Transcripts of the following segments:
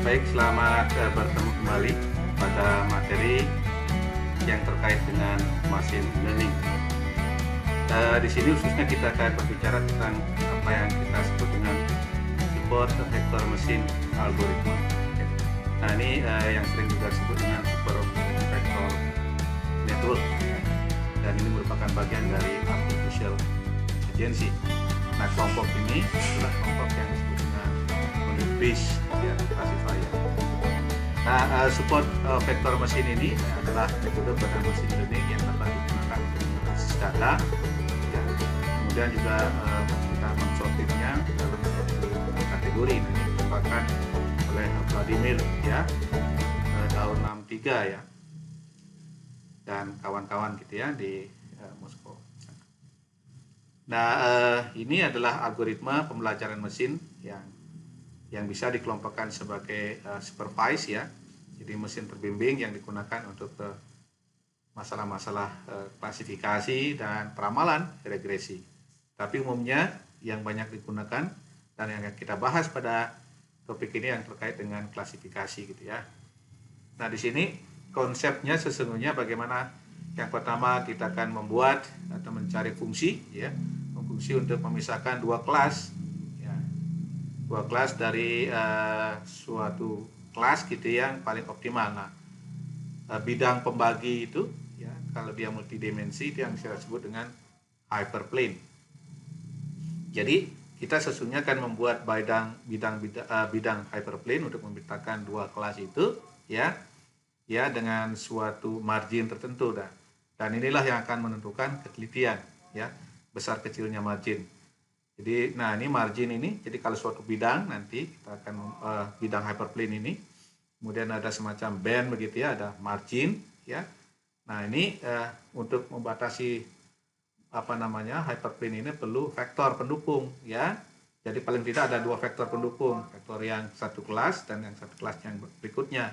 Baik, selamat bertemu kembali pada materi yang terkait dengan machine learning. Di sini khususnya kita akan berbicara tentang apa yang kita sebut dengan support vector machine algorithm. Nah, ini yang sering juga disebut dengan super vector network, dan ini merupakan bagian dari artificial intelligence. Nah, kelompok ini adalah kelompok yang disebut dengan knowledge-based classifier. Nah, support vector machine ini adalah metode pada machine learning yang dapat digunakan untuk analisis data. Ya. Kemudian juga kita mensortirnya dalam satu kategori. Ini dikembangkan oleh Vladimir tahun 63 ya, dan kawan-kawan gitu ya di Moskow. Nah, ini adalah algoritma pembelajaran mesin yang bisa dikelompokkan sebagai supervised ya. Jadi mesin terbimbing yang digunakan untuk masalah-masalah klasifikasi dan peramalan regresi. Tapi umumnya yang banyak digunakan dan yang kita bahas pada topik ini yang terkait dengan klasifikasi gitu ya. Nah, di sini konsepnya sesungguhnya bagaimana. Yang pertama, kita akan membuat atau mencari fungsi ya, fungsi untuk memisahkan dua kelas ya, dua kelas dari suatu kelas gitu yang paling optimal. Nah, bidang pembagi itu ya, kalau dia multidimensi itu yang saya sebut dengan hyperplane. Jadi kita sesungguhnya akan membuat bidang hyperplane untuk memetakan dua kelas itu ya dengan suatu margin tertentu dan inilah yang akan menentukan ketelitian ya, besar kecilnya margin. Jadi nah, ini margin ini, jadi kalau suatu bidang nanti kita akan bidang hyperplane ini kemudian ada semacam band begitu ya, ada margin ya. Nah, ini untuk membatasi hyperplane ini perlu vektor pendukung ya. Jadi paling tidak ada dua vektor pendukung, vektor yang satu kelas dan yang satu kelas yang berikutnya.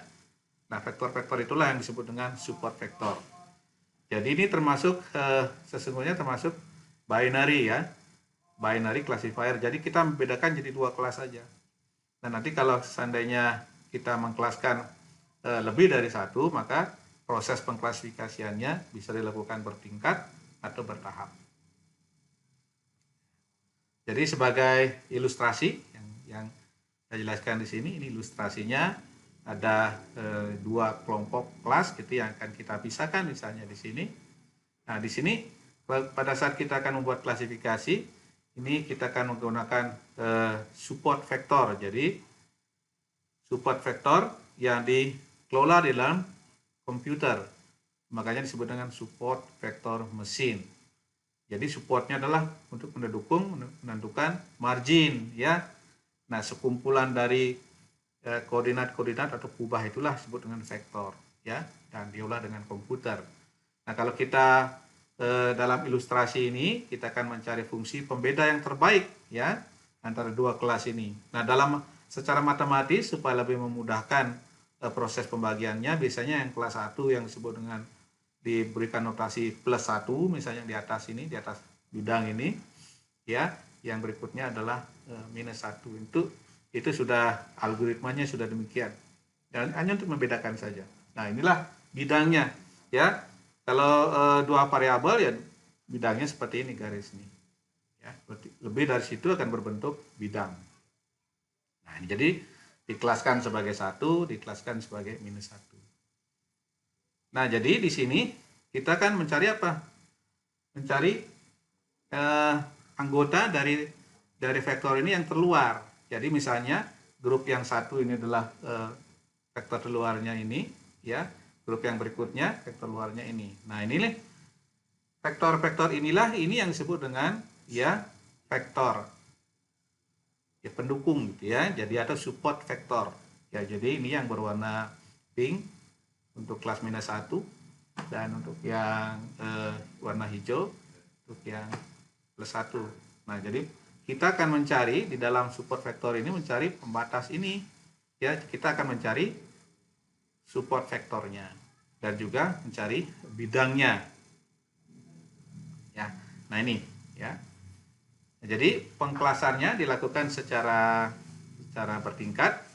Nah, vektor-vektor itulah yang disebut dengan support vektor. Jadi ini termasuk sesungguhnya termasuk binary ya, binary classifier. Jadi kita membedakan jadi dua kelas saja. Nah, nanti kalau seandainya kita mengkelaskan lebih dari satu, maka proses pengklasifikasiannya bisa dilakukan bertingkat atau bertahap. Jadi sebagai ilustrasi yang saya jelaskan di sini, ini ilustrasinya ada dua kelompok kelas gitu yang akan kita pisahkan misalnya di sini. Nah, di sini pada saat kita akan membuat klasifikasi, ini kita akan menggunakan support vektor. Jadi support vektor yang dikelola di dalam komputer, makanya disebut dengan support vektor mesin. Jadi supportnya adalah untuk menentukan margin ya. Nah, sekumpulan dari koordinat-koordinat atau kubah itulah disebut dengan vektor ya, dan diolah dengan komputer. Nah, kalau kita dalam ilustrasi ini kita akan mencari fungsi pembeda yang terbaik ya antara dua kelas ini. Nah, dalam secara matematis supaya lebih memudahkan proses pembagiannya, biasanya yang kelas 1 yang disebut dengan diberikan notasi plus 1 misalnya di atas ini, di atas bidang ini ya. Yang berikutnya adalah minus 1. Itu sudah algoritmanya sudah demikian. Dan hanya untuk membedakan saja. Nah, inilah bidangnya ya. Kalau dua variabel ya bidangnya seperti ini garis ini. Ya, lebih dari situ akan berbentuk bidang. Nah, ini jadi dikelaskan sebagai 1, dikelaskan sebagai minus 1. Nah, jadi di sini kita akan mencari apa? Mencari anggota dari vektor ini yang terluar. Jadi misalnya grup yang satu ini adalah vektor terluarnya ini ya, grup yang berikutnya vektor luarnya ini. Nah, ini nih vektor-vektor inilah ini yang disebut dengan ya vektor ya, pendukung gitu ya. Jadi ada support vektor ya. Jadi ini yang berwarna pink untuk kelas minus 1 dan untuk yang warna hijau untuk yang plus 1. Nah, jadi kita akan mencari di dalam support vektor ini, mencari pembatas ini ya. Kita akan mencari support vektornya dan juga mencari bidangnya ya. Nah, ini ya. Jadi pengkelasannya dilakukan secara bertingkat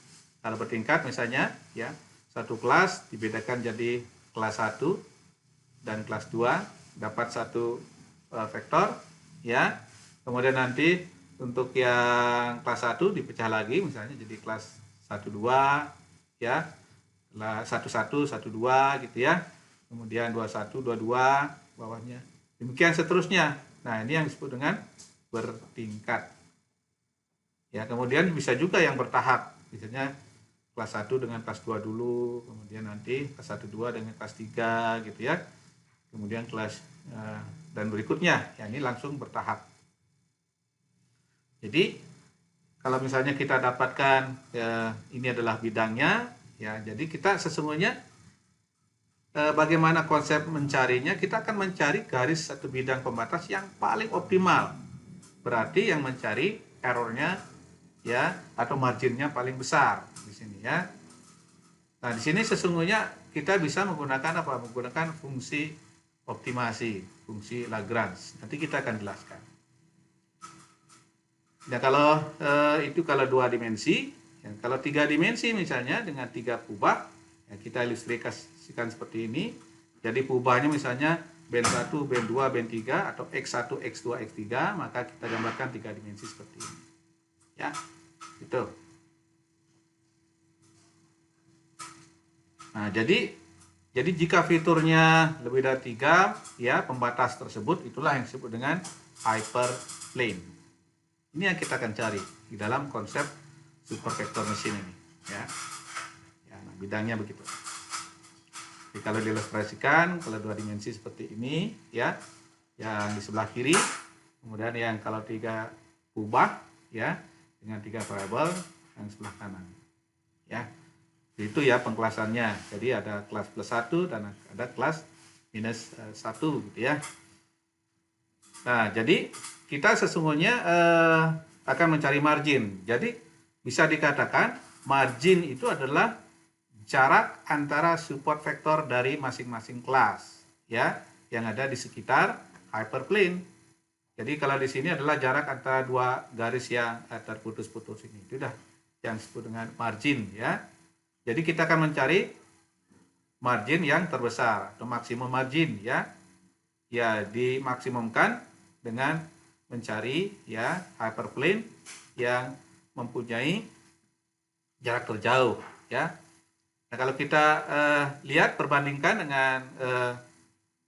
Kalau bertingkat misalnya ya, satu kelas dibedakan jadi kelas 1 dan kelas 2 dapat satu vektor ya. Kemudian nanti untuk yang kelas 1 dipecah lagi misalnya jadi kelas 1 2 ya. Kelas 1 1 1 2 gitu ya. Kemudian 21 22 bawahnya. Demikian seterusnya. Nah, ini yang disebut dengan bertingkat. Ya, kemudian bisa juga yang bertahap. Misalnya kelas 1 dengan kelas 2 dulu, kemudian nanti kelas 1 2 dengan kelas 3 gitu ya. Kemudian kelas dan berikutnya, ya ini langsung bertahap. Jadi kalau misalnya kita dapatkan ini adalah bidangnya, ya jadi kita sesungguhnya bagaimana konsep mencarinya, kita akan mencari garis satu bidang pembatas yang paling optimal. Berarti yang mencari errornya ya atau marginnya paling besar di sini ya. Nah, di sini sesungguhnya kita bisa menggunakan apa? Menggunakan fungsi optimasi, fungsi Lagrange. Nanti kita akan jelaskan. Nah, kalau itu kalau 2 dimensi, ya, kalau 3 dimensi misalnya dengan 3 kubah, ya, kita ilustrasikan seperti ini. Jadi kubahnya misalnya band 1, band 2, band 3 atau X1, X2, X3, maka kita gambarkan 3 dimensi seperti ini. Ya, itu. Nah, jadi jika fiturnya lebih dari 3, ya pembatas tersebut itulah yang disebut dengan hyperplane. Ini yang kita akan cari di dalam konsep supervector mesin ini, ya. Ya, nah, bidangnya begitu. Jadi kalau diilustrasikan, kalau 2 dimensi seperti ini, ya, yang di sebelah kiri, kemudian yang kalau 3 kubah, ya, dengan 3 variabel yang sebelah kanan, ya. Itu ya pengkelasannya. Jadi ada kelas plus 1 dan ada kelas minus 1 gitu ya. Nah, jadi kita sesungguhnya akan mencari margin. Jadi bisa dikatakan margin itu adalah jarak antara support vektor dari masing-masing kelas ya yang ada di sekitar hyperplane. Jadi kalau di sini adalah jarak antara 2 garis yang terputus-putus ini. Itu dah yang disebut dengan margin ya. Jadi kita akan mencari margin yang terbesar atau maksimum margin ya. Ya, dimaksimumkan dengan mencari ya hyperplane yang mempunyai jarak terjauh ya. Nah, kalau kita lihat perbandingkan dengan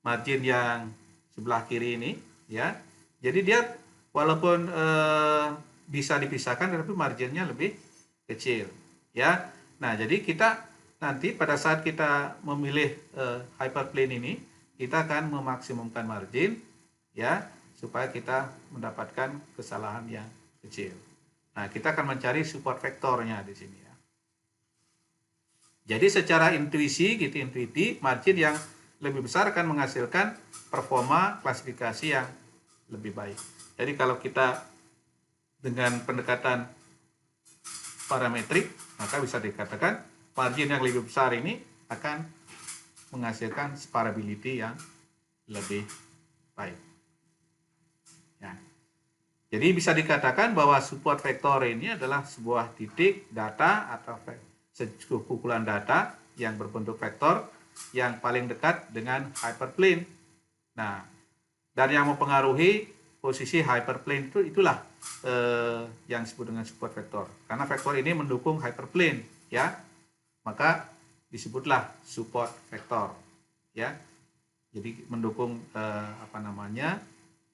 margin yang sebelah kiri ini ya. Jadi dia walaupun bisa dipisahkan tapi marginnya lebih kecil ya. Nah, jadi kita nanti pada saat kita memilih hyperplane ini, kita akan memaksimumkan margin ya supaya kita mendapatkan kesalahan yang kecil. Nah, kita akan mencari support vektornya di sini ya. Jadi secara intuisi gitu, margin yang lebih besar akan menghasilkan performa klasifikasi yang lebih baik. Jadi kalau kita dengan pendekatan parametrik, maka bisa dikatakan margin yang lebih besar ini akan menghasilkan sparability yang lebih baik. Ya. Jadi bisa dikatakan bahwa support vektor ini adalah sebuah titik data atau kumpulan data yang berbentuk vektor yang paling dekat dengan hyperplane. Nah, dan yang mempengaruhi posisi hyperplane itulah yang disebut dengan support vektor. Karena vektor ini mendukung hyperplane, ya, maka disebutlah support vektor, ya. Jadi mendukung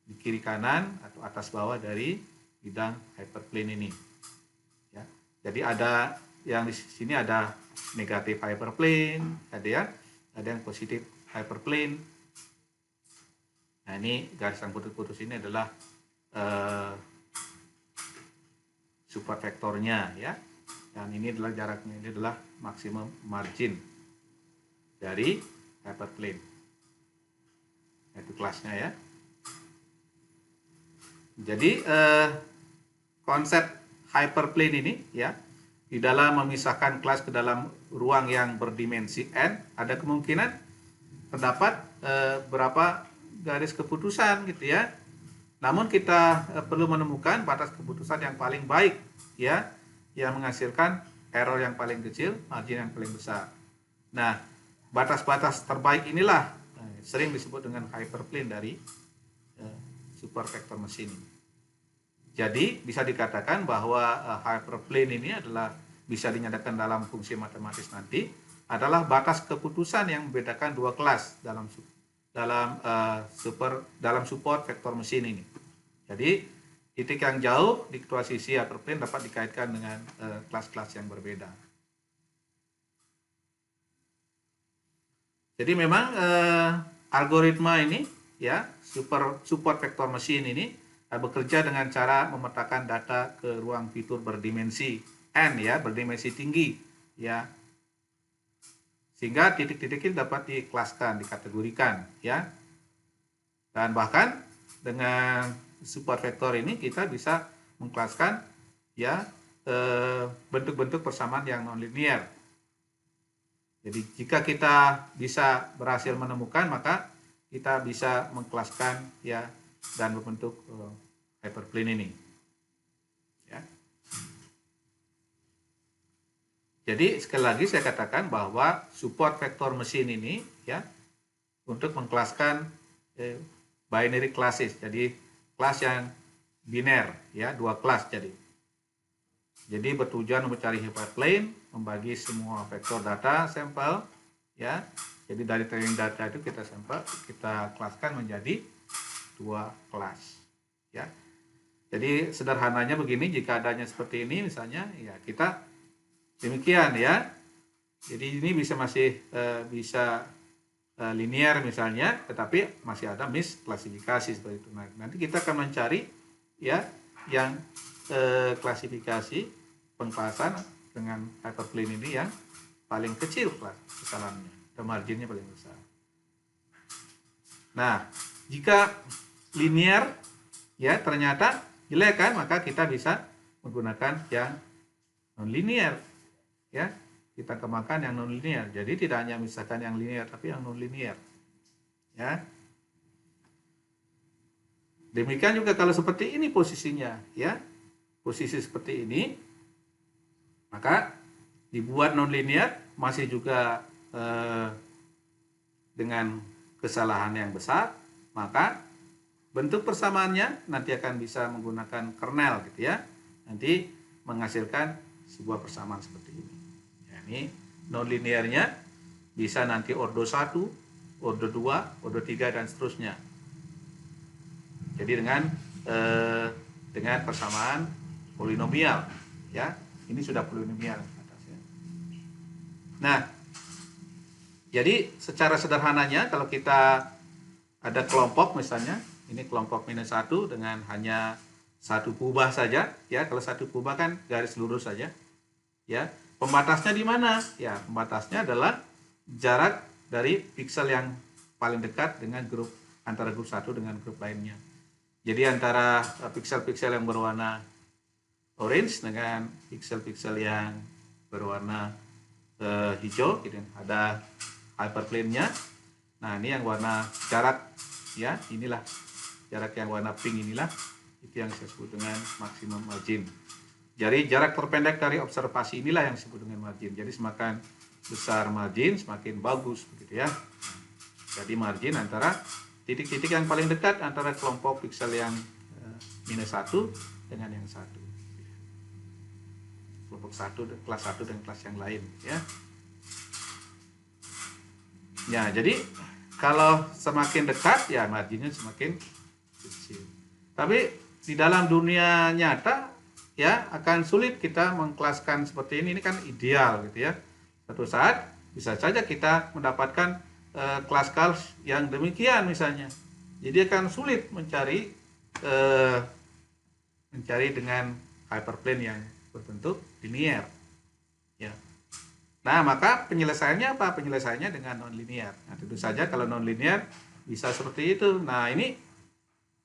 di kiri kanan atau atas bawah dari bidang hyperplane ini, ya. Jadi ada yang di sini ada negatif hyperplane, ada yang positif hyperplane. Nah, ini garis yang putus-putus ini adalah support vektornya ya. Dan ini adalah jaraknya, ini adalah maksimum margin dari hyperplane. Itu kelasnya ya. Jadi konsep hyperplane ini ya, di dalam memisahkan kelas ke dalam ruang yang berdimensi n, ada kemungkinan terdapat berapa garis keputusan gitu ya. Namun kita perlu menemukan batas keputusan yang paling baik ya, yang menghasilkan error yang paling kecil, margin yang paling besar. Nah, batas-batas terbaik inilah sering disebut dengan hyperplane dari support vector machine ini. Jadi bisa dikatakan bahwa hyperplane ini adalah bisa dinyatakan dalam fungsi matematis nanti adalah batas keputusan yang membedakan dua kelas dalam support vector machine ini. Jadi titik yang jauh di kedua sisi hyperplane dapat dikaitkan dengan kelas-kelas yang berbeda. Jadi memang algoritma ini ya support vector machine ini bekerja dengan cara memetakan data ke ruang fitur berdimensi n ya, berdimensi tinggi ya. Sehingga titik-titik itu dapat dikelaskan, dikategorikan ya. Dan bahkan dengan support vector ini kita bisa mengkelaskan ya bentuk-bentuk persamaan yang nonlinear. Jadi jika kita bisa berhasil menemukan, maka kita bisa mengkelaskan ya dan membentuk hyperplane ini. Ya. Jadi sekali lagi saya katakan bahwa support vector machine ini ya untuk mengkelaskan binary classes. Jadi kelas yang biner ya, dua kelas jadi. Jadi bertujuan mencari hyperplane, membagi semua vektor data sampel ya. Jadi dari training data itu kita kelaskan menjadi dua kelas ya. Jadi sederhananya begini, jika adanya seperti ini misalnya ya kita demikian ya. Jadi ini bisa linear misalnya, tetapi masih ada misklasifikasi seperti itu. Nah, nanti kita akan mencari ya yang klasifikasi pengklasan dengan hyperplane ini yang paling kecil kesalahannya dan marginnya paling besar. Nah, jika linear ya ternyata jelek kan, maka kita bisa menggunakan yang non-linear ya. Kita kembangkan yang non-linear. Jadi tidak hanya misalkan yang linear tapi yang non-linear ya. Demikian juga kalau seperti ini posisinya ya. Posisi seperti ini, maka dibuat non-linear masih juga dengan kesalahan yang besar, maka bentuk persamaannya nanti akan bisa menggunakan kernel gitu ya, nanti menghasilkan sebuah persamaan seperti ini. Ya, ini non-linearnya bisa nanti ordo 1, ordo 2, ordo 3 dan seterusnya. Jadi dengan persamaan polinomial ya, ini sudah polinomial atasnya. Nah, jadi secara sederhananya kalau kita ada kelompok misalnya, ini kelompok minus 1 dengan hanya satu kubah saja ya. Kalau satu kubah kan garis lurus saja ya. Pembatasnya di mana? Ya, pembatasnya adalah jarak dari piksel yang paling dekat dengan grup, antara grup 1 dengan grup lainnya. Jadi antara piksel-piksel yang berwarna orange dengan piksel-piksel yang berwarna hijau, gitu. Ada hyperplane-nya. Nah, ini yang warna jarak ya, inilah jarak yang warna pink inilah, itu yang saya sebut dengan maksimum margin. Jadi jarak terpendek dari observasi inilah yang disebut dengan margin. Jadi semakin besar margin, semakin bagus begitu ya. Jadi margin antara titik-titik yang paling dekat antara kelompok piksel yang minus 1 dengan yang 1. Kelompok 1, kelas 1 dan kelas yang lain ya. Ya, jadi kalau semakin dekat ya marginnya semakin kecil. Tapi di dalam dunia nyata ya akan sulit kita mengkelaskan seperti ini kan ideal gitu ya. Suatu saat bisa saja kita mendapatkan kelas-kelas yang demikian misalnya. Jadi akan sulit mencari dengan hyperplane yang berbentuk linear ya. Nah, maka penyelesaiannya apa? Penyelesaiannya dengan non-linear. Nah, tentu saja kalau non-linear bisa seperti itu. Nah, ini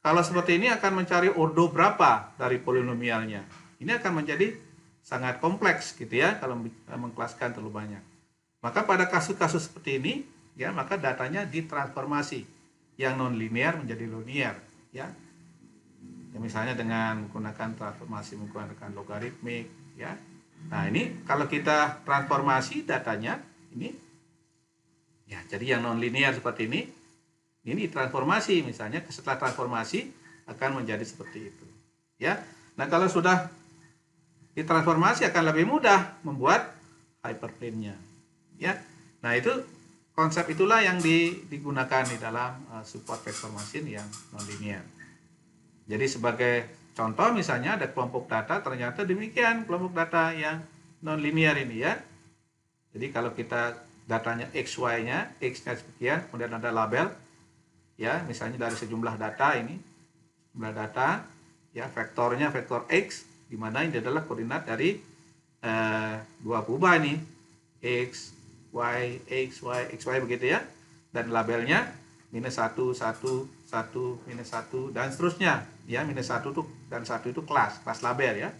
kalau seperti ini akan mencari ordo berapa dari polinomialnya. Ini akan menjadi sangat kompleks gitu ya kalau mengkelaskan terlalu banyak. Maka pada kasus-kasus seperti ini ya, maka datanya ditransformasi yang non-linear menjadi linear ya. Ya, misalnya dengan menggunakan transformasi menggunakan logaritmik ya. Nah, ini kalau kita transformasi datanya ini ya, jadi yang non linear seperti ini transformasi, misalnya setelah transformasi akan menjadi seperti itu. Ya. Nah, kalau sudah ditransformasi akan lebih mudah membuat hyperplane-nya. Ya. Nah, itu konsep itulah yang digunakan di dalam support vector machine yang non linear. Jadi sebagai contoh misalnya ada kelompok data, ternyata demikian kelompok data yang non linear ini ya. Jadi kalau kita datanya x, y-nya, x-nya sekian, kemudian ada label, ya, misalnya dari sejumlah data ini, jumlah data, ya, vektornya vektor x, di mana ini adalah koordinat dari dua kubah ini, x, y, begitu ya, dan labelnya minus 1, 1, 1, minus 1, dan seterusnya, ya, minus 1 itu, dan 1 itu kelas label ya.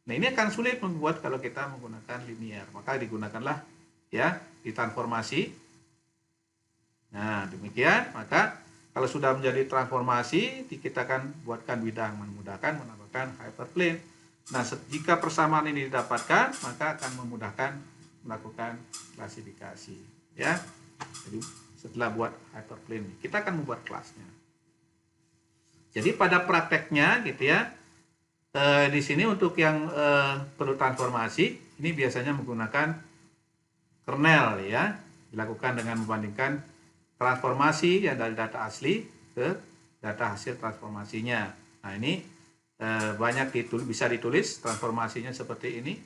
Nah, ini akan sulit membuat kalau kita menggunakan linear, maka digunakanlah ya ditransformasi. Nah, demikian, maka kalau sudah menjadi transformasi, kita akan buatkan bidang, memudahkan menambahkan hyperplane. Nah, jika persamaan ini didapatkan, maka akan memudahkan melakukan klasifikasi ya. Jadi setelah buat hyperplane, kita akan membuat kelasnya. Jadi pada prakteknya gitu ya, di sini untuk yang perlu transformasi ini biasanya menggunakan kernel ya, dilakukan dengan membandingkan transformasi yang dari data asli ke data hasil transformasinya. Nah, ini banyak bisa ditulis transformasinya seperti ini,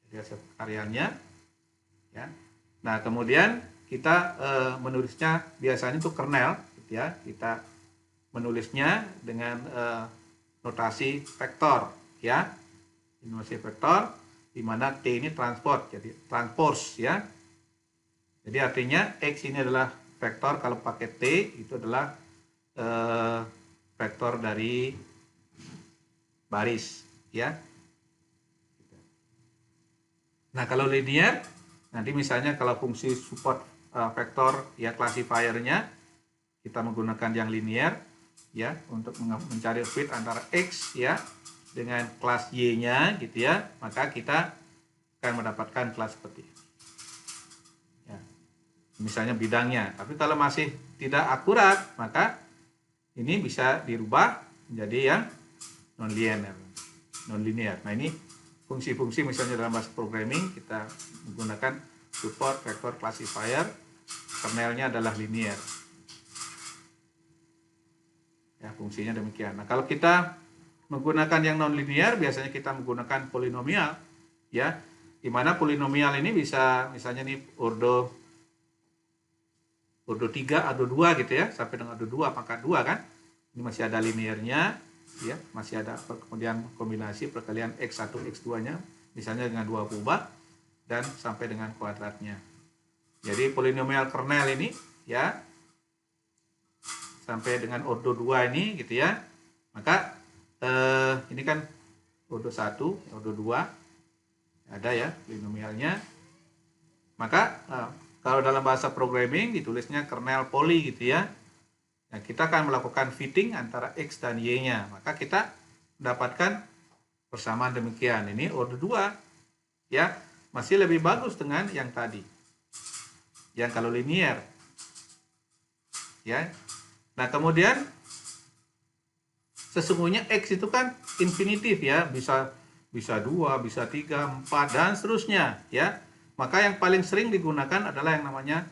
jadi hasil karyanya ya. Nah, kemudian kita menulisnya biasanya itu kernel gitu ya, kita menulisnya dengan notasi vektor ya, notasi vektor di mana T ini transport, jadi transpose ya. Jadi artinya X ini adalah vektor, kalau pakai T itu adalah vektor dari baris ya. Nah, kalau linear nanti misalnya kalau fungsi support vektor ya, classifiernya kita menggunakan yang linear ya untuk mencari fit antara X ya dengan kelas Y-nya gitu ya, maka kita akan mendapatkan kelas seperti ini. Ya. Misalnya bidangnya, tapi kalau masih tidak akurat, maka ini bisa dirubah menjadi yang non-linear. Nah, ini fungsi-fungsi misalnya dalam bahasa programming kita menggunakan support vector classifier, kernelnya adalah linear. Ya, fungsinya demikian. Nah, kalau kita menggunakan yang non-linear, biasanya kita menggunakan polinomial, ya, di mana polinomial ini bisa, misalnya nih ordo 3, ordo 2 gitu ya, sampai dengan ordo 2 pangkat 2 kan, ini masih ada linearnya, ya, masih ada kemudian kombinasi perkalian x1, x2-nya, misalnya dengan 2 kubah, dan sampai dengan kuadratnya. Jadi polinomial kernel ini, ya, sampai dengan ordo 2 ini gitu ya, maka ini kan ordo 1, ordo 2 ada ya polinomialnya, maka kalau dalam bahasa programming ditulisnya kernel poly gitu ya. Nah, kita akan melakukan fitting antara X dan Y-nya, maka kita mendapatkan persamaan demikian. Ini ordo 2 ya, masih lebih bagus dengan yang tadi yang kalau linear ya. Nah, kemudian sesungguhnya X itu kan infinitif ya, bisa 2, bisa 3, 4 dan seterusnya ya. Maka yang paling sering digunakan adalah yang namanya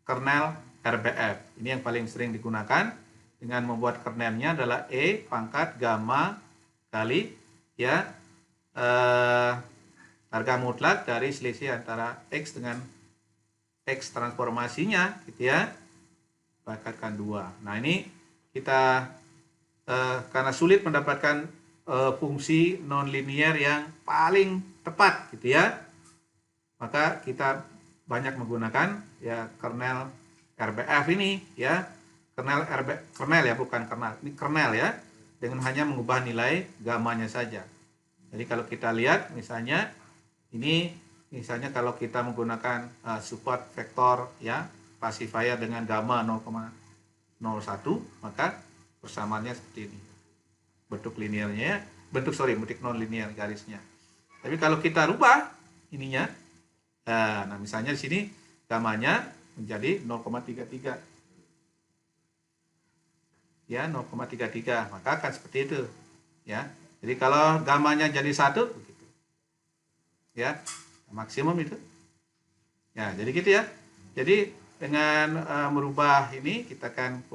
kernel RBF. Ini yang paling sering digunakan dengan membuat kernelnya adalah E pangkat gamma kali ya harga mutlak dari selisih antara X dengan X transformasinya gitu ya, pangkatkan 2. Nah, ini kita karena sulit mendapatkan fungsi non-linear yang paling tepat gitu ya, maka kita banyak menggunakan ya kernel RBF ini ya, kernel ya, bukan kernel, ini kernel ya, dengan hanya mengubah nilai gamanya saja. Jadi kalau kita lihat misalnya ini, misalnya kalau kita menggunakan support vektor ya, classifier dengan gamma 0,01, maka persamaannya seperti ini. Bentuk linearnya, bentuk non linear garisnya. Tapi kalau kita rubah ininya, nah misalnya di sini gamanya menjadi 0,33. Ya, 0,33, maka akan seperti itu. Ya. Jadi kalau gamanya jadi 1 begitu. Ya, maksimum itu. Ya, jadi gitu ya. Jadi dengan merubah ini kita akan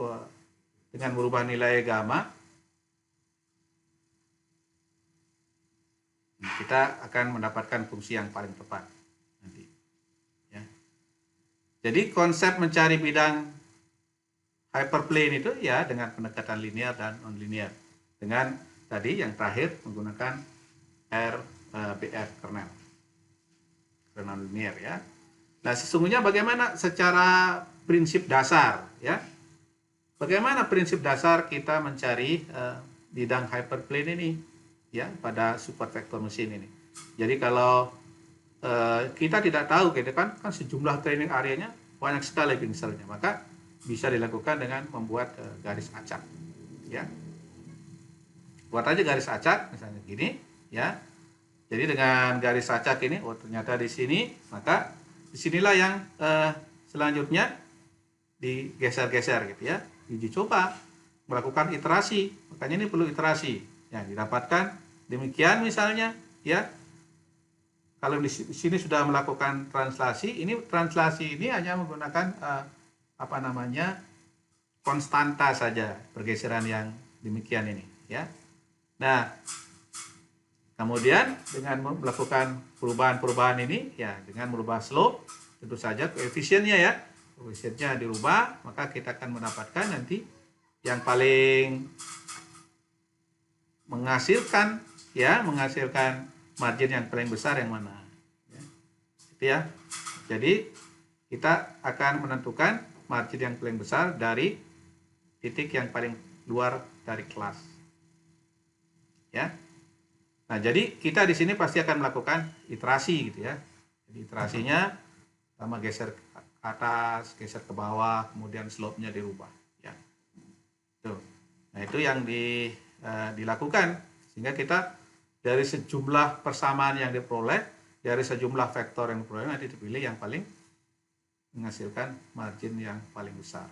dengan merubah nilai gamma kita akan mendapatkan fungsi yang paling tepat nanti. Ya. Jadi konsep mencari bidang hyperplane itu ya dengan pendekatan linear dan non-linear. Dengan tadi yang terakhir menggunakan RBF kernel linear ya. Nah, sesungguhnya bagaimana secara prinsip dasar ya? Bagaimana prinsip dasar kita mencari bidang hyperplane ini ya pada support vector mesin ini. Jadi kalau kita tidak tahu gitu kan sejumlah training areanya banyak sekali pixelnya, maka bisa dilakukan dengan membuat garis acak ya. Buat aja garis acak misalnya gini ya. Jadi dengan garis acak ini, oh ternyata di sini, maka disinilah yang selanjutnya digeser-geser gitu ya. Uji coba, melakukan iterasi, makanya ini perlu iterasi. Ya, didapatkan demikian misalnya ya. Kalau di sini sudah melakukan translasi, ini translasi ini hanya menggunakan konstanta saja pergeseran yang demikian ini ya. Nah, kemudian dengan melakukan perubahan-perubahan ini ya dengan merubah slope tentu saja koefisiennya ya. Koefisiennya dirubah, maka kita akan mendapatkan nanti yang paling menghasilkan margin yang paling besar yang mana ya. Itu ya. Jadi kita akan menentukan margin yang paling besar dari titik yang paling luar dari kelas. Ya. Nah, jadi kita di sini pasti akan melakukan iterasi gitu ya. Jadi iterasinya sama geser ke atas, geser ke bawah, kemudian slope-nya dirubah ya. Tuh. Nah, itu yang dilakukan sehingga kita dari sejumlah persamaan yang diperoleh, dari sejumlah vektor yang diperoleh nanti dipilih yang paling menghasilkan margin yang paling besar.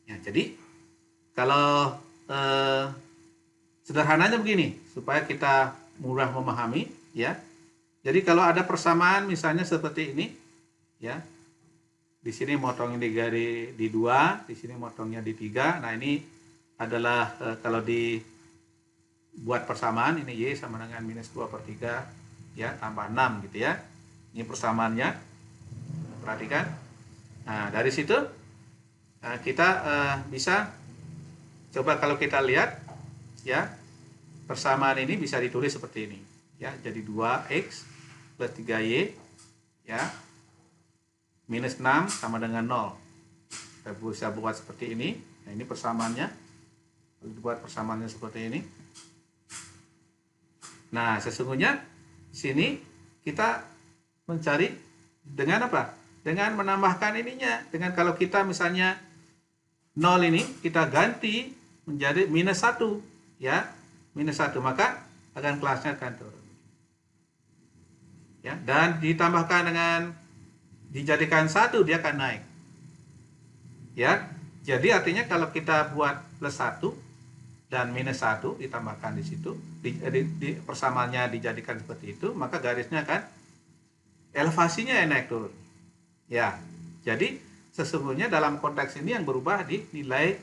Ya, jadi kalau sederhananya begini supaya kita mudah memahami ya. Jadi kalau ada persamaan misalnya seperti ini ya. Di sini motongnya di 2, di sini motongnya di 3. Nah, ini adalah kalau dibuat persamaan ini Y sama dengan minus 2/3 ya tambah 6 gitu ya. Ini persamaannya. Perhatikan. Nah, dari situ kita bisa coba kalau kita lihat ya, persamaan ini bisa ditulis seperti ini ya. Jadi 2x plus 3y ya minus 6 sama dengan 0. Kita bisa buat seperti ini. Nah, ini persamaannya. Kalau dibuat persamaannya seperti ini. Nah, sesungguhnya di sini kita mencari dengan apa? Dengan menambahkan ininya. Dengan kalau kita misalnya 0 ini kita ganti menjadi minus 1 ya. Minus 1, maka akan kelasnya akan turun. Ya, dan ditambahkan dengan dijadikan 1 dia akan naik. Ya. Jadi artinya kalau kita buat plus 1 dan minus 1 ditambahkan di situ, di persamaannya dijadikan seperti itu, maka garisnya akan elevasinya naik turun. Ya. Jadi sesungguhnya dalam konteks ini yang berubah di nilai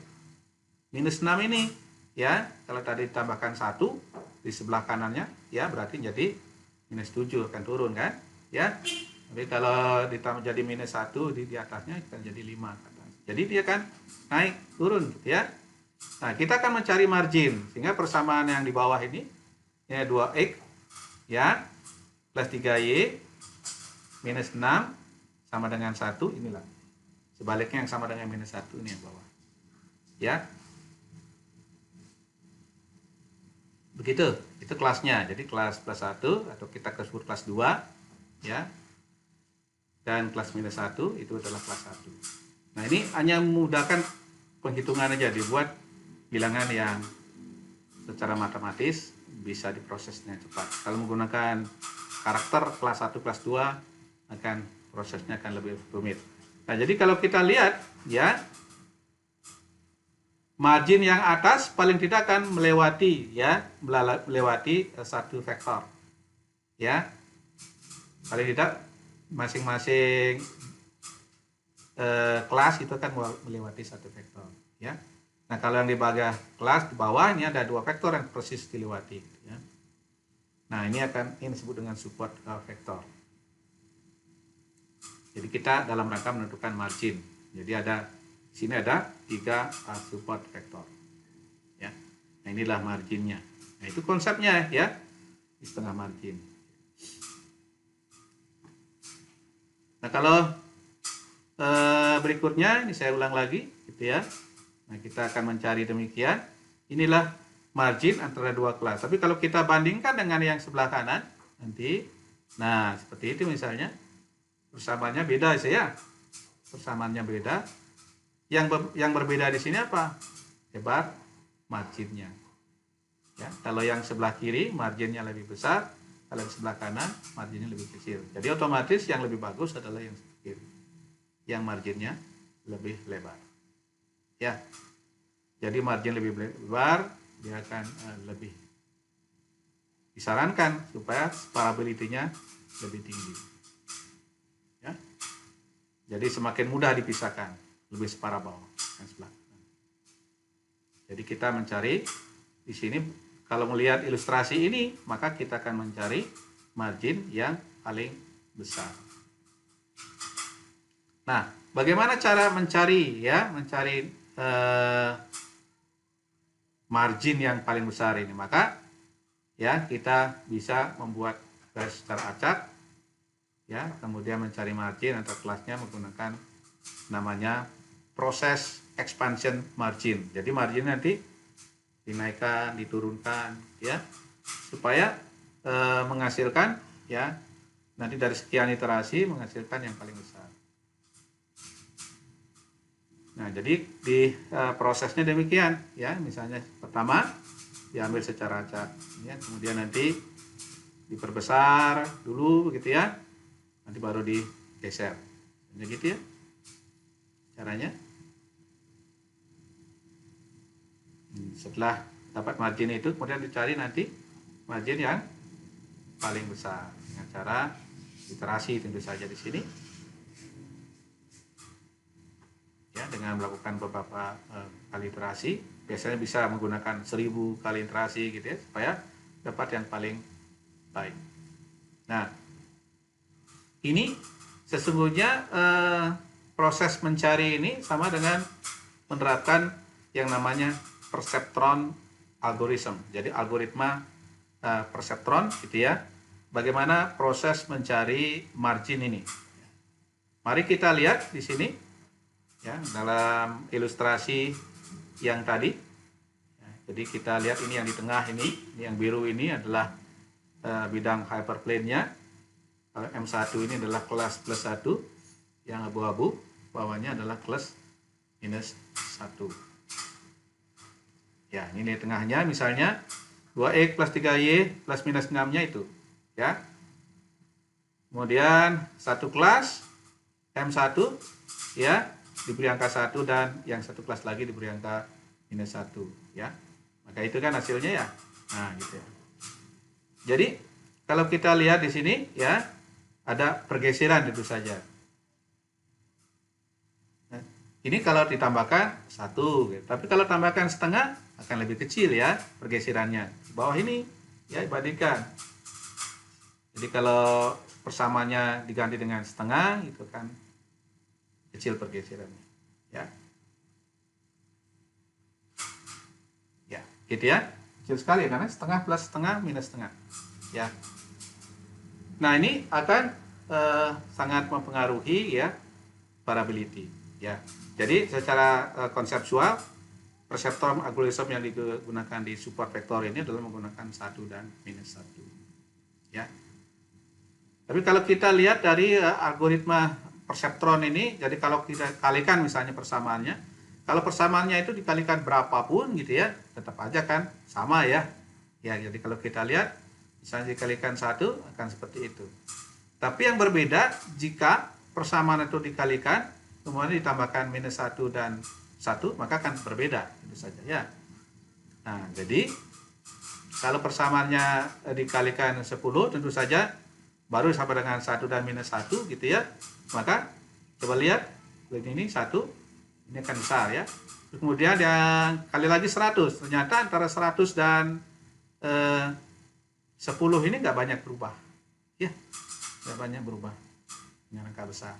minus 6 ini. Ya, kalau tadi ditambahkan 1 di sebelah kanannya, ya berarti jadi minus 7 akan turun kan? Ya. Tapi kalau ditambah jadi minus 1 di atasnya akan jadi 5 ke atas. Jadi dia akan naik turun gitu ya. Nah, kita akan mencari margin sehingga persamaan yang di bawah ini ya 2x ya plus 3y minus 6 sama dengan 1 inilah. Sebaliknya yang sama dengan minus 1 ini yang bawah. Ya. Begitu, itu kelasnya. Jadi kelas plus 1 atau kita sebut kelas 2 ya. Dan kelas minus 1 itu adalah kelas 1. Nah, ini hanya memudahkan penghitungan aja, dibuat bilangan yang secara matematis bisa diprosesnya cepat. Kalau menggunakan karakter kelas 1, kelas 2 akan prosesnya akan lebih rumit. Nah, jadi kalau kita lihat ya, margin yang atas paling tidak akan melewati satu vektor. Ya. Paling tidak masing-masing kelas itu akan melewati satu vektor, ya. Nah, kalau yang di bagian kelas di bawahnya ada 2 vektor yang persis dilewati, ya. Nah, ini disebut dengan support vektor. Jadi kita dalam rangka menentukan margin. Jadi di sini ada 3 support vektor, ya. Nah, inilah marginnya. Nah, itu konsepnya, ya, di setengah margin. Nah, kalau berikutnya ini saya ulang lagi, gitu ya. Nah, kita akan mencari demikian. Inilah margin antara 2 kelas. Tapi kalau kita bandingkan dengan yang sebelah kanan nanti, nah seperti itu misalnya, persamaannya beda ya. Persamaannya beda. Yang berbeda di sini apa? Lebar marginnya. Ya, kalau yang sebelah kiri marginnya lebih besar, kalau yang sebelah kanan marginnya lebih kecil. Jadi otomatis yang lebih bagus adalah yang sebelah kiri, yang marginnya lebih lebar. Ya, jadi margin lebih lebar, dia akan lebih disarankan supaya separability-nya lebih tinggi. Ya, jadi semakin mudah dipisahkan, lebih separable yang sebelah kanan. Jadi kita mencari di sini, kalau melihat ilustrasi ini, maka kita akan mencari margin yang paling besar. Nah, bagaimana cara mencari margin yang paling besar ini? Maka ya kita bisa membuat garis secara acak, ya, kemudian mencari margin atau kelasnya menggunakan namanya proses expansion margin. Jadi margin nanti dinaikkan, diturunkan, ya, supaya menghasilkan, ya, nanti dari sekian iterasi menghasilkan yang paling besar. Nah, jadi di prosesnya demikian, ya. Misalnya pertama diambil secara acak, ya, kemudian nanti diperbesar dulu begitu ya, nanti baru digeser, begitu ya caranya. Setelah dapat margin itu, kemudian dicari nanti margin yang paling besar dengan cara iterasi tentu saja di sini. Ya, dengan melakukan beberapa kali iterasi, biasanya bisa menggunakan 1000 kali iterasi gitu ya, supaya dapat yang paling baik. Nah, ini sesungguhnya proses mencari ini sama dengan menerapkan yang namanya perceptron algorithm. Jadi algoritma perceptron gitu ya. Bagaimana proses mencari margin ini? Mari kita lihat di sini. Ya, dalam ilustrasi yang tadi, ya, jadi kita lihat ini yang di tengah ini yang biru ini adalah bidang hyperplane-nya. M1 ini adalah kelas plus 1, yang abu-abu bawahnya adalah kelas minus 1. Ya, ini di tengahnya misalnya 2x plus 3y plus minus 6-nya itu, ya. Kemudian satu kelas M1, ya, diberi angka 1 dan yang satu kelas lagi diberi angka minus 1, ya. Maka itu kan hasilnya ya. Nah, gitu ya. Jadi kalau kita lihat di sini ya, ada pergeseran tentu saja. Nah, ini kalau ditambahkan 1, gitu. Tapi kalau tambahkan setengah akan lebih kecil ya pergeserannya. Bawah ini ya bandingkan. Jadi kalau persamaannya diganti dengan setengah itu kan kecil pergeserannya, ya. Ya, gitu ya. Kecil sekali karena setengah plus setengah minus setengah, ya. Nah, ini akan sangat mempengaruhi ya variability, ya. Jadi secara konseptual perceptron algorithm yang digunakan di support vektor ini adalah menggunakan 1 dan minus 1, ya. Tapi kalau kita lihat dari algoritma perceptron ini, jadi kalau kita kalikan misalnya persamaannya, kalau persamaannya itu dikalikan berapapun gitu ya, tetap aja kan sama ya. Ya, jadi kalau kita lihat misalnya dikalikan 1 akan seperti itu. Tapi yang berbeda jika persamaan itu dikalikan kemudian ditambahkan -1 dan 1 maka akan berbeda itu saja ya. Nah, jadi kalau persamaannya dikalikan 10 tentu saja baru sama dengan 1 dan -1 gitu ya. Maka coba lihat ini 1, ini akan besar ya. Kemudian yang kali lagi 100, ternyata antara 100 dan 10 ini nggak banyak berubah. Ya, nggak banyak berubah dengan angka besar.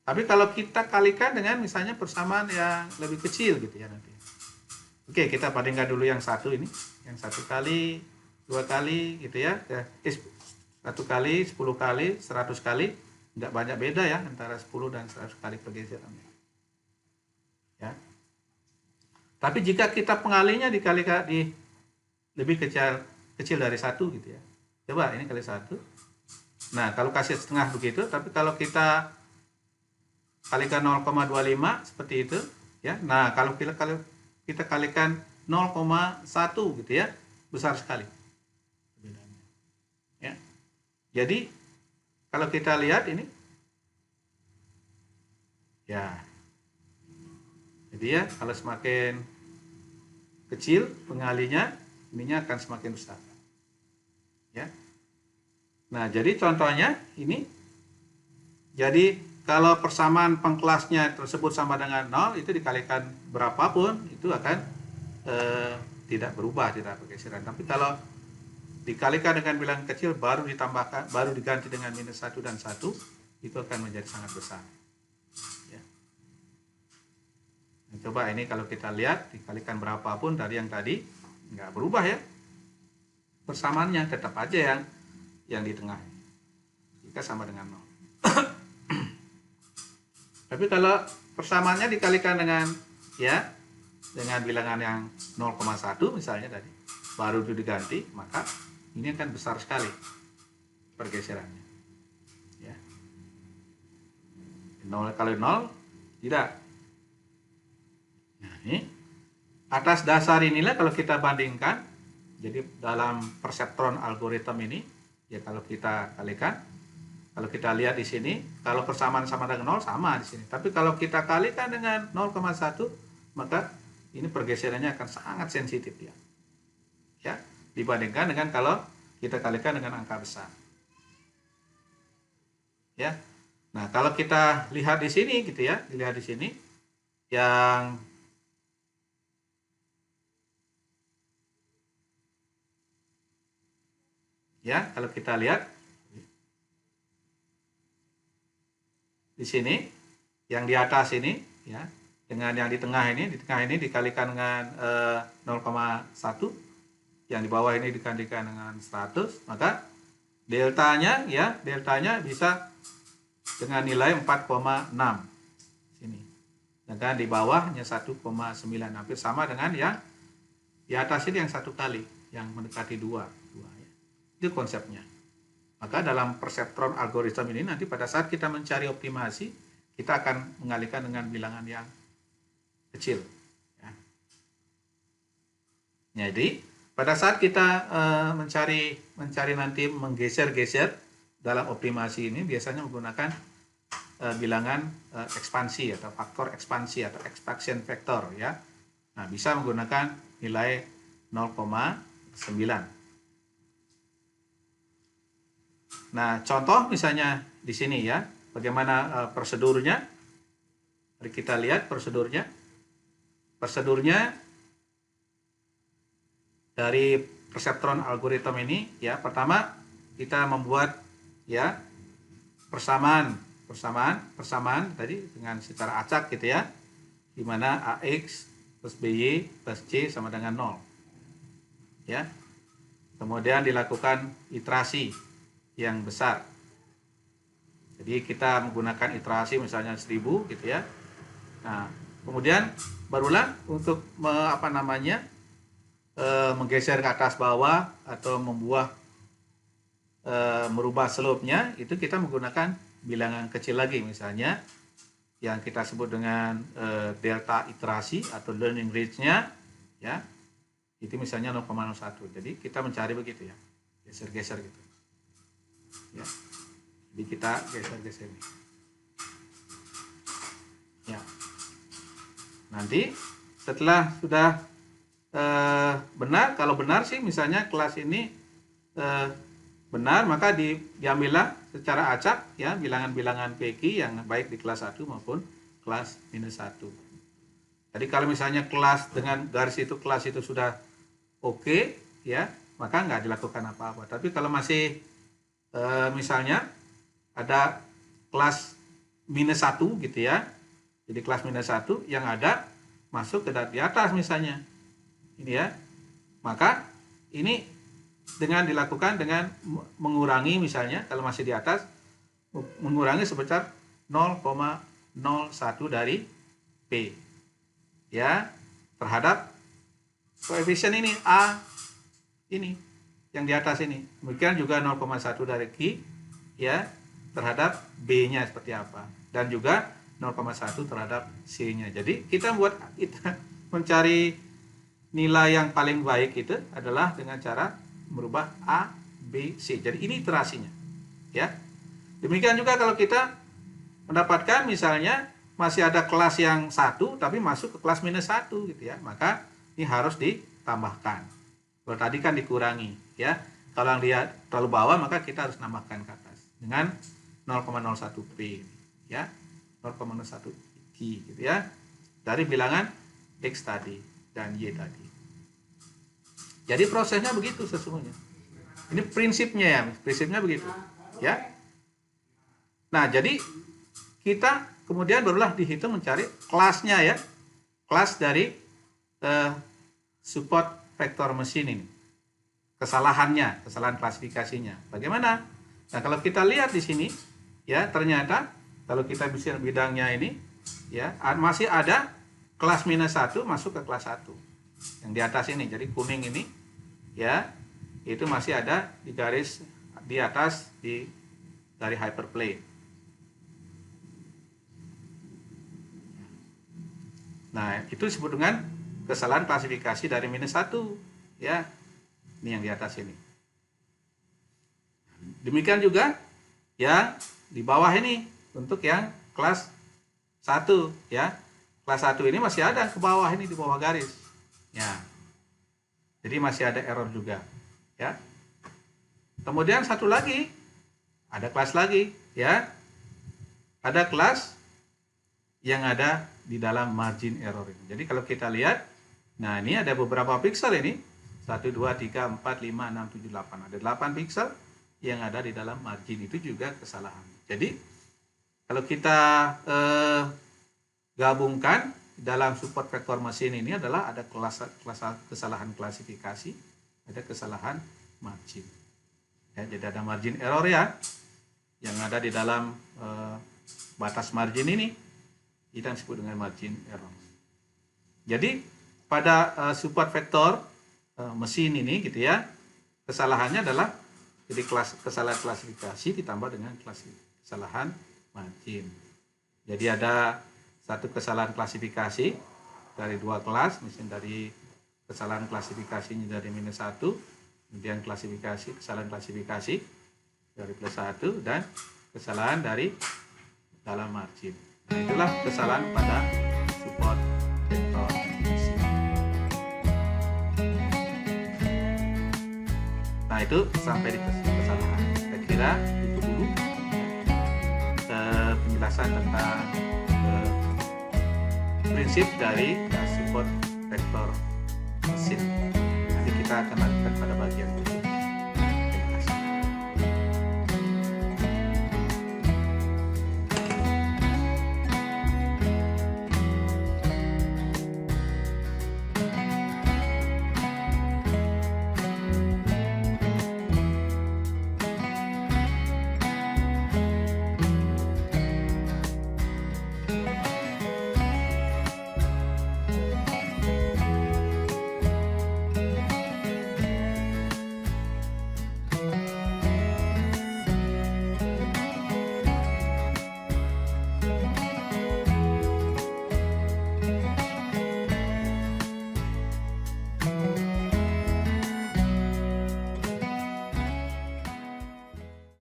Tapi kalau kita kalikan dengan misalnya persamaan yang lebih kecil gitu ya nanti. Oke, kita bandingkan dulu yang 1 ini. Yang 1 kali, 2 kali gitu ya. 1 kali, 10 kali, 100 kali. Nggak banyak beda ya antara 10 dan 100 kali pergeserannya. Ya. Tapi jika kita pengalinya dikalikan di lebih kecil dari 1 gitu ya. Coba ini kali 1. Nah, kalau kasih setengah begitu, tapi kalau kita kalikan 0,25 seperti itu ya. Nah, kalau kita kalikan 0,1 gitu ya, besar sekali bedanya. Ya. Jadi kalau kita lihat ini ya. Jadi ya, kalau semakin kecil pengalinya, ininya akan semakin besar. Ya. Nah, jadi contohnya ini. Jadi kalau persamaan pengkelasnya tersebut sama dengan 0, itu dikalikan berapapun, itu akan tidak berubah, tidak pergeseran. Tapi kalau dikalikan dengan bilangan kecil, baru ditambahkan, baru diganti dengan -1 dan 1, itu akan menjadi sangat besar. Ya. Nah, coba ini kalau kita lihat, dikalikan berapapun dari yang tadi, nggak berubah ya. Persamaannya tetap aja yang di tengah. Jika sama dengan 0. Tapi kalau persamaannya dikalikan dengan bilangan yang 0,1 misalnya tadi, baru itu diganti, maka ini akan besar sekali pergeserannya. Ya. 0 kali 0 tidak. Nah, ini atas dasar inilah kalau kita bandingkan, jadi dalam perseptron algoritma ini, ya kalau kita kalikan, kalau kita lihat di sini, kalau persamaan sama dengan 0 sama di sini. Tapi kalau kita kalikan dengan 0,1, maka ini pergeserannya akan sangat sensitif ya. Ya, dibandingkan dengan kalau kita kalikan dengan angka besar. Ya. Nah, kalau kita lihat di sini gitu ya, dilihat di sini yang ya, kalau kita lihat di sini yang di atas ini ya dengan yang di tengah ini dikalikan dengan 0,1, yang di bawah ini dikalikan dengan 100, maka deltanya bisa dengan nilai 4,6 sini. Dan di bawahnya 1,9, hampir sama dengan yang di atas ini yang 1 kali, yang mendekati 2 ya. Itu konsepnya. Maka dalam perseptron algoritma ini nanti pada saat kita mencari optimasi, kita akan mengalihkan dengan bilangan yang kecil. Ya. Jadi pada saat kita mencari nanti menggeser-geser dalam optimasi ini, biasanya menggunakan bilangan ekspansi atau faktor ekspansi atau expansion factor ya. Nah, bisa menggunakan nilai 0,9. Nah, contoh misalnya di sini ya, bagaimana prosedurnya? Mari kita lihat prosedurnya. Prosedurnya dari perseptron algoritma ini ya, pertama kita membuat ya persamaan tadi dengan secara acak gitu ya, di mana AX plus BY plus C sama dengan 0 ya. Kemudian dilakukan iterasi yang besar. Jadi kita menggunakan iterasi misalnya 1000 gitu ya. Nah, kemudian barulah untuk menggeser ke atas bawah atau merubah slope-nya, itu kita menggunakan bilangan kecil lagi, misalnya yang kita sebut dengan delta iterasi atau learning rate-nya, ya, itu misalnya 0,01. Jadi kita mencari begitu ya, geser-geser gitu. Ya, jadi kita geser-geser ini. Ya, nanti setelah sudah benar, kalau benar sih misalnya kelas ini benar, maka diambillah secara acak ya bilangan-bilangan PQ yang baik di kelas 1 maupun kelas -1. Jadi kalau misalnya kelas dengan garis itu kelas itu sudah oke, ya, maka nggak dilakukan apa-apa. Tapi kalau masih misalnya ada kelas -1 gitu ya, jadi kelas -1 yang ada masuk ke di atas misalnya, ini ya, maka ini dengan dilakukan dengan mengurangi misalnya kalau masih di atas, mengurangi sebesar 0,01 dari P ya terhadap koefisien ini A ini yang di atas ini. Demikian juga 0,1 dari Q ya terhadap B-nya seperti apa, dan juga 0,1 terhadap C-nya. Jadi kita mencari nilai yang paling baik itu adalah dengan cara merubah A, B, C. Jadi ini iterasinya. Ya. Demikian juga kalau kita mendapatkan misalnya masih ada kelas yang 1 tapi masuk ke kelas -1 gitu ya, maka ini harus ditambahkan. Kalau tadi kan dikurangi ya. Kalau yang dia terlalu bawah maka kita harus nambahkan ke atas dengan 0,01 P ya. 0,01 Q gitu ya. Dari bilangan X tadi dan Y tadi. Jadi prosesnya begitu sesungguhnya. Ini prinsipnya ya, prinsipnya begitu. Ya. Nah, jadi kita kemudian barulah dihitung mencari kelasnya ya. Kelas dari support vektor mesin ini. Kesalahannya, kesalahan klasifikasinya. Bagaimana? Nah, kalau kita lihat di sini ya, ternyata kalau kita bisa bidangnya ini ya, masih ada kelas -1 masuk ke kelas 1. Yang di atas ini, jadi kuning ini ya, itu masih ada di garis di atas dari hyperplane. Nah, itu disebut dengan kesalahan klasifikasi dari -1 ya. Ini yang di atas ini. Demikian juga yang di bawah ini untuk yang kelas 1 ya. Kelas 1 ini masih ada ke bawah ini, di bawah garis. Ya. Jadi masih ada error juga, ya. Kemudian satu lagi, ada kelas lagi, ya. Ada kelas yang ada di dalam margin error ini. Jadi kalau kita lihat, nah ini ada beberapa pixel ini, 1, 2, 3, 4, 5, 6, 7, 8. Ada 8 pixel yang ada di dalam margin, itu juga kesalahan. Jadi kalau kita gabungkan dalam support vektor mesin ini adalah ada kesalahan klasifikasi, ada kesalahan margin. Ya, jadi ada margin error ya, yang ada di dalam batas margin ini, kita disebut dengan margin error. Jadi pada support vektor mesin ini gitu ya, kesalahannya adalah jadi kesalahan klasifikasi ditambah dengan kesalahan margin. Jadi ada satu kesalahan klasifikasi dari dua kelas, misalnya dari kesalahan klasifikasinya dari -1, kemudian kesalahan klasifikasi dari +1, dan kesalahan dari dalam margin. Nah, itulah kesalahan pada support vektor mesin. Nah, itu sampai di kesalahan. Saya kira itu dulu penjelasan tentang prinsip dari support vektor mesin. Nanti kita akan lanjutkan pada bagian berikutnya.